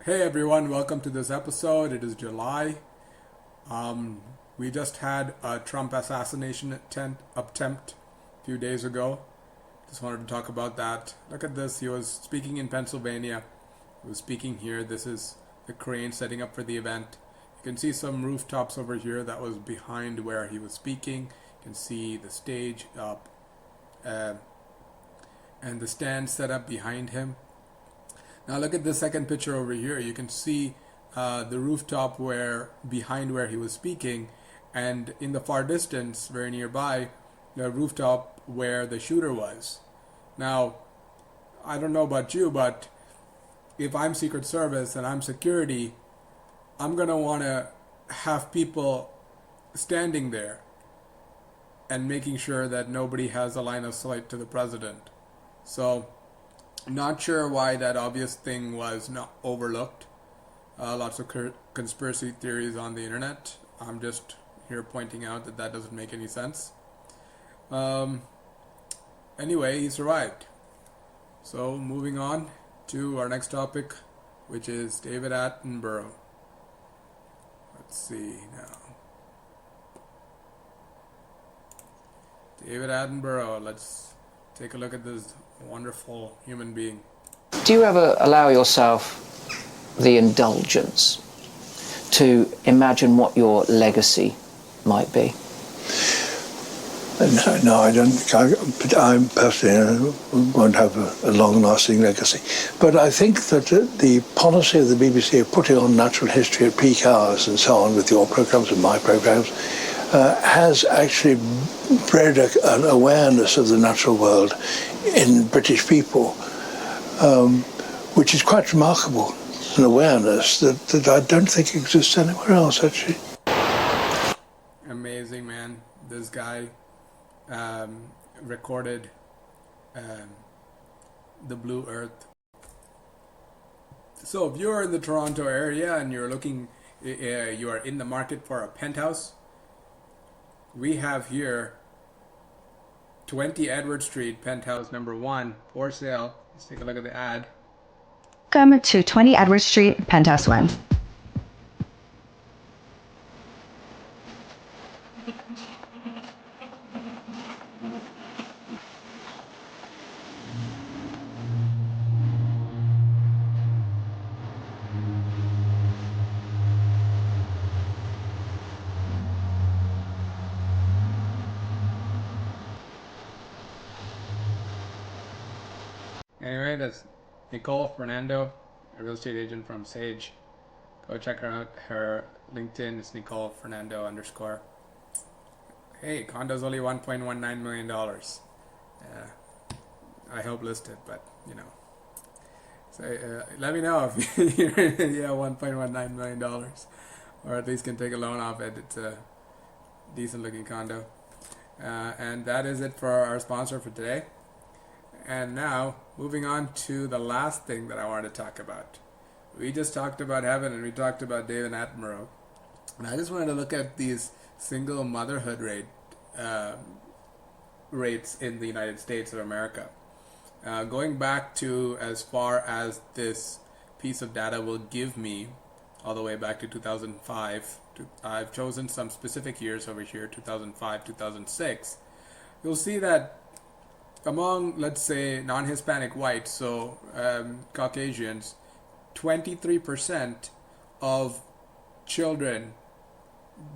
Hey everyone, welcome to this episode. It is July. We just had a Trump assassination attempt a few days ago. Just wanted to talk about that. Look at this. He was speaking in Pennsylvania. He was speaking here. This is the crane setting up for the event. You can see some rooftops over here. That was behind where he was speaking. You can see the stage up and the stand set up behind him. Now look at the second picture over here. You can see the rooftop behind where he was speaking, and in the far distance, very nearby, the rooftop where the shooter was. Now, I don't know about you, but if I'm Secret Service and I'm security, I'm going to want to have people standing there and making sure that nobody has a line of sight to the president. So, not sure why that obvious thing was not overlooked. Lots of conspiracy theories on the internet. I'm just here pointing out that doesn't make any sense. Anyway, he survived. So moving on to our next topic, which is David Attenborough. Let's see now. David Attenborough, let's take a look at this wonderful human being. Do you ever allow yourself the indulgence to imagine what your legacy might be? No, I don't. I personally won't have a long-lasting legacy. But I think that the policy of the BBC of putting on natural history at peak hours and so on with your programmes and my programmes has actually bred an awareness of the natural world in British people, which is quite remarkable, an awareness that I don't think exists anywhere else, actually. Amazing, man. This guy recorded the Blue Earth. So if you're in the Toronto area and you're looking, you are in the market for a penthouse, we have here 20 Edward Street, penthouse number 1, for sale. Let's take a look at the ad. Welcome to 20 Edward Street, Penthouse 1. Anyway, that's Nicole Fernando, a real estate agent from Sage. Go check her out. Her LinkedIn is Nicole Fernando _. Hey, condo's only $1.19 million. I hope listed, but you know. So let me know if you're $1.19 million, or at least can take a loan off it. It's a decent looking condo. And that is it for our sponsor for today. And now, moving on to the last thing that I wanted to talk about. We just talked about heaven and we talked about David Attenborough. And I just wanted to look at these single motherhood rates in the United States of America. Going back to as far as this piece of data will give me, all the way back to 2005. I've chosen some specific years over here, 2005, 2006. You'll see that among, let's say, non-Hispanic whites, so Caucasians, 23% of children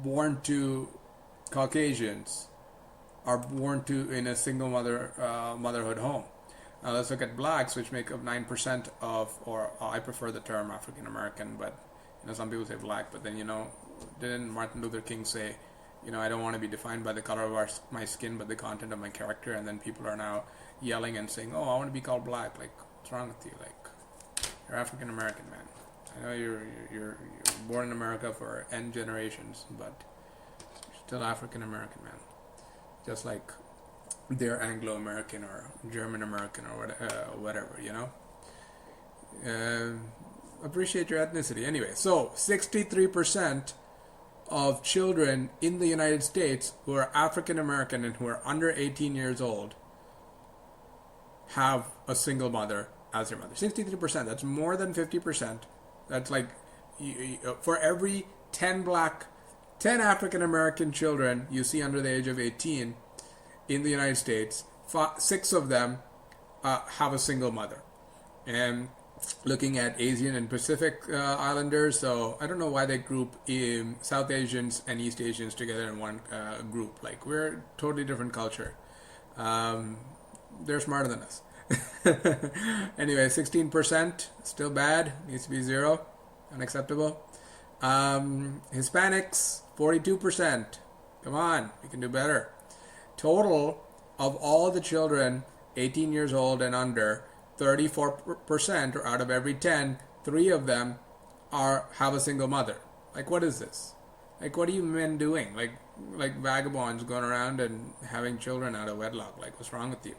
born to Caucasians are born to in a single motherhood home. Now let's look at blacks, which make up 9% of, or I prefer the term African American, but some people say black. But then didn't Martin Luther King say, I don't want to be defined by the color of my skin, but the content of my character. And then people are now yelling and saying, oh, I want to be called black. Like, what's wrong with you? Like, you're African American, man. I know you're born in America for N generations, but you're still African American, man. Just like they're Anglo American or German American or whatever, appreciate your ethnicity. Anyway, so 63% of children in the United States who are African American and who are under 18 years old have a single mother as their mother. 63%. That's more than 50%. That's like for every 10 African American children you see under the age of 18 in the United States, 6 of them have a single mother. And looking at Asian and Pacific Islanders, so I don't know why they group South Asians and East Asians together in one group. Like, we're totally different culture. They're smarter than us. Anyway, 16%, still bad, needs to be 0, unacceptable. Hispanics, 42%. Come on, we can do better. Total of all the children 18 years old and under, 34%, or out of every 10, 3 of them have a single mother. Like, what is this? Like, what are you men doing? Like vagabonds going around and having children out of wedlock. Like, what's wrong with you?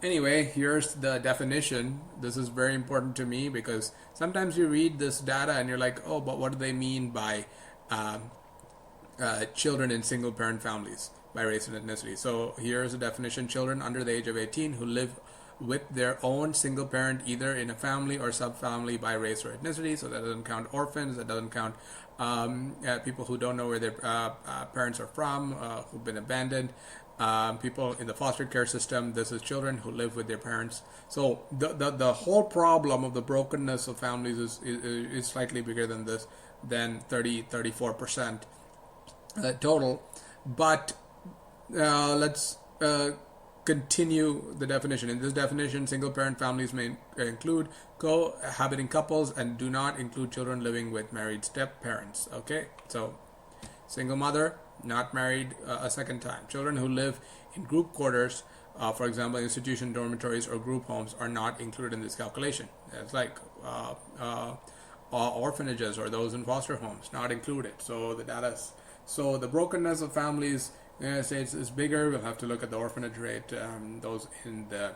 Anyway, here's the definition. This is very important to me because sometimes you read this data and you're like, oh, but what do they mean by children in single-parent families by race and ethnicity? So here's a definition: children under the age of 18 who live with their own single parent, either in a family or subfamily by race or ethnicity. So that doesn't count orphans, that doesn't count people who don't know where their parents are from, who've been abandoned, people in the foster care system. This is children who live with their parents. So the whole problem of the brokenness of families is slightly bigger than this, than 34% total. But let's continue the definition. In this definition, single-parent families may include cohabiting couples and do not include children living with married step-parents. Okay, so single mother, not married a second time. Children who live in group quarters, for example, institution dormitories or group homes, are not included in this calculation. It's like orphanages or those in foster homes, not included. So the brokenness of families in the United States is bigger. We'll have to look at the orphanage rate, those in the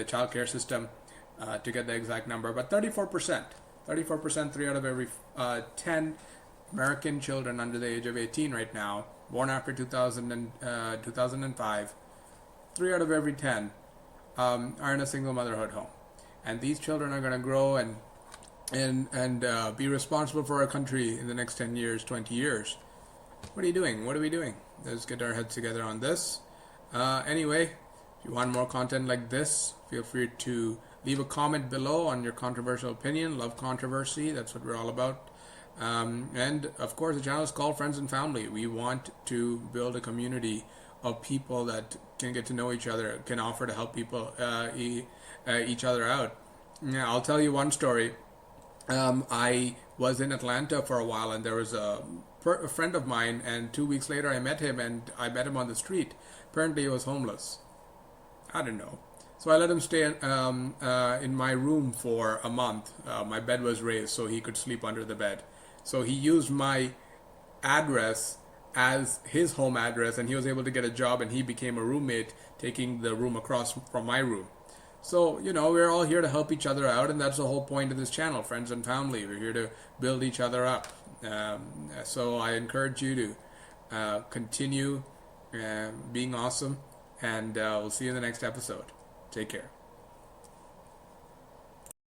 child care system, to get the exact number. But 34%, 3 out of every 10 American children under the age of 18 right now, born after 2005, 3 out of every 10 are in a single motherhood home. And these children are going to grow and be responsible for our country in the next 10 years, 20 years. What are you doing? What are we doing? Let's get our heads together on this. Anyway, if you want more content like this, feel free to leave a comment below on your controversial opinion. Love controversy. That's what we're all about. And of course, the channel is called Friends and Family. We want to build a community of people that can get to know each other, can offer to help people each other out. Yeah, I'll tell you one story. I was in Atlanta for a while, and there was a friend of mine, and 2 weeks later I met him, and I met him on the street. Apparently he was homeless. I don't know. So I let him stay in my room for a month. My bed was raised so he could sleep under the bed. So he used my address as his home address, and he was able to get a job, and he became a roommate, taking the room across from my room. So, we're all here to help each other out, and that's the whole point of this channel, Friends and Family. We're here to build each other up. So I encourage you to continue being awesome, and we'll see you in the next episode. Take care.